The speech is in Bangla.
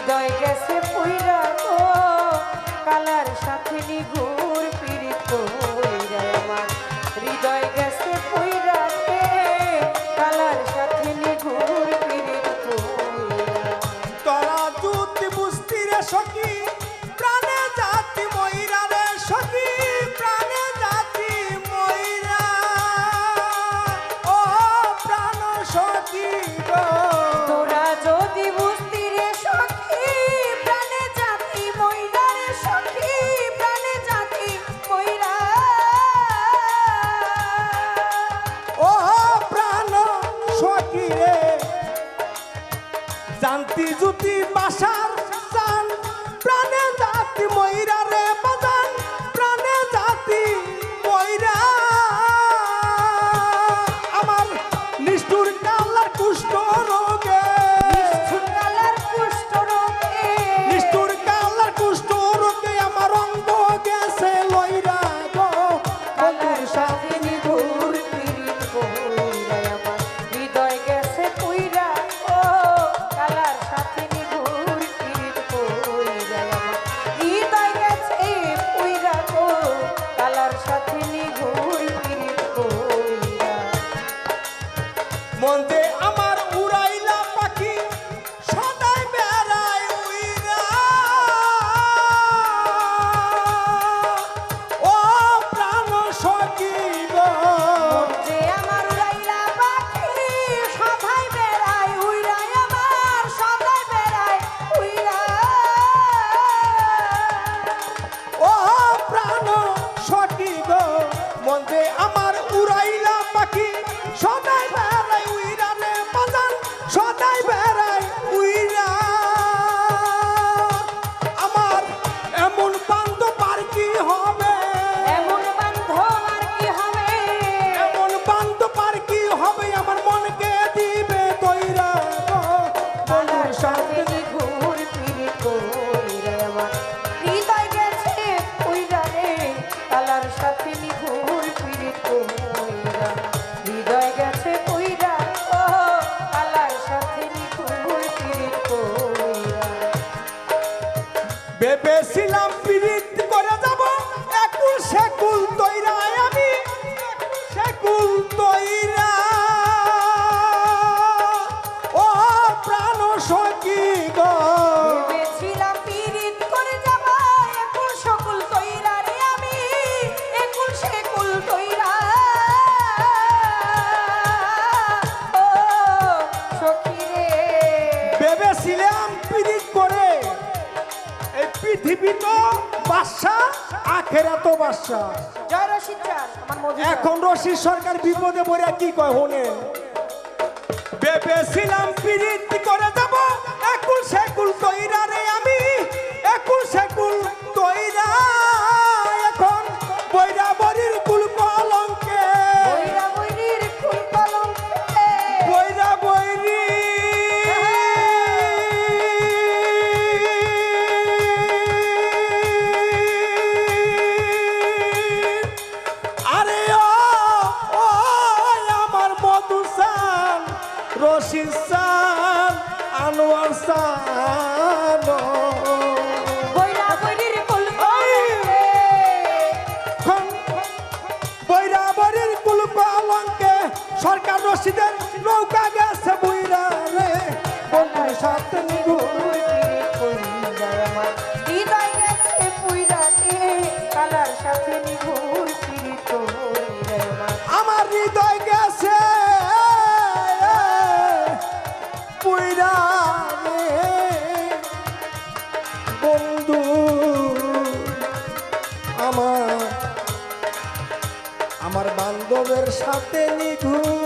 হৃদয় গেছে পুইরা গো কালার সাথে নিগুর পীড়িত কইরা আমার হৃদয় গেছে পুইরা রে কালার সাথে নিগুর পীড়িত কইরা তোরা যদি বুঝতি রে সখী প্রাণে জাতি ময়রা রে সখী প্রাণে জাতি ময়রা ও প্রাণ সখী গো তোরা যদি বুঝতি রে সখী প্রাণে জাতি ময়রা রে সখী প্রাণে জাতি ময়রা ও প্রাণ সখী রে জানতি যদি বাসার জান প্রাণে জাতি ময়রা রে বাজান প্রাণে জাতি ময়রা আমার নিষ্ঠুর কালার কুষ্ঠ রোগে নিষ্ঠুর কালার কুষ্ঠ রোগে নিষ্ঠুর কালার কুষ্ঠ রোগে আমার অঙ্গ গেছে লইরা গো কালার সাথে নিগুর পীড়িত কইরা আমার হৃদয় গেছে পুইরা ও কালার সাথে নিগুর পীড়িত কইরা আমার হৃদয় গেছে পুইরা গো কালার সাথে নিগুর পীড়িত কইরা মন যে আমার উড়াইলা পাখি সদাই বেড়ায় উইরা ও প্রাণ সখী গো যে আমার উড়াইলা পাখি সদাই বেড়ায় উইরা আমার সদাই বেড়ায় উইরা ও প্রাণ সখী গো মন যে আমার উড়াইলা পাখি সদাই বেড়ায় উইরা রে বাজান সদাই বেড়ায় উইরা আমার এমন বান্ধব আর কি হবে এমন বান্ধব আর কি হবে এমন বান্ধব আর কি হবে আমার মনকে দিবে তৈরা কালার সাথে নিগুর পীড়িত কইরা আমার হৃদয় গেছে পুইরা রে কালার সাথে নিগুর পীড়িত কইরা হৃদয় গেছে পুইরা ও কালার সাথে নিগুর পীড়িত কইরা ভেবেছিলাম পীড়িত করে যাব একুল সেকুল তৈরা আমি সেকুল তৈরা ও প্রাণ সখী গো ভেবেছিলাম পীড়িত করে যাব একুল সকল তৈরা রে আমি একুল সেকুল তৈরা ও সখী রে ভেবেছিলাম পীড়িত করে এই পৃথিবী তো বাদশা আখেরাত বাদশা জয় রশিদ চান আমার মধু এখন রশিদ সরকার বিপদে পড়ে কি কয় হোনেন ভেবেছিলাম পীড়িত করে যাব একুল সেকুল তৈরা রে আমি একুল সেকুল তৈরা এখন বৈরা বরির কুল কলঙ্কে বৈরা বৈরির ফুল কলঙ্কে বৈরা বৈরি আরে ও আমার মধুসান রশিদ সান আনোয়ার সান বৈরা বৈরির ফুল কলঙ্কে বৈরা বরির কুল কলঙ্কে সরকার রশিদের নৌকা গেছে বইরা রে বন্ধুর সাথে নিগুর পীড়িত কইরা আমার হৃদয় গেছে পুইরা রে কালার সাথে নিগুর পীড়িত কইরা আমার আমার হৃদয় গেছে পুইরা রে বন্ধু আমার বান্ধবের সাথে নিঘুর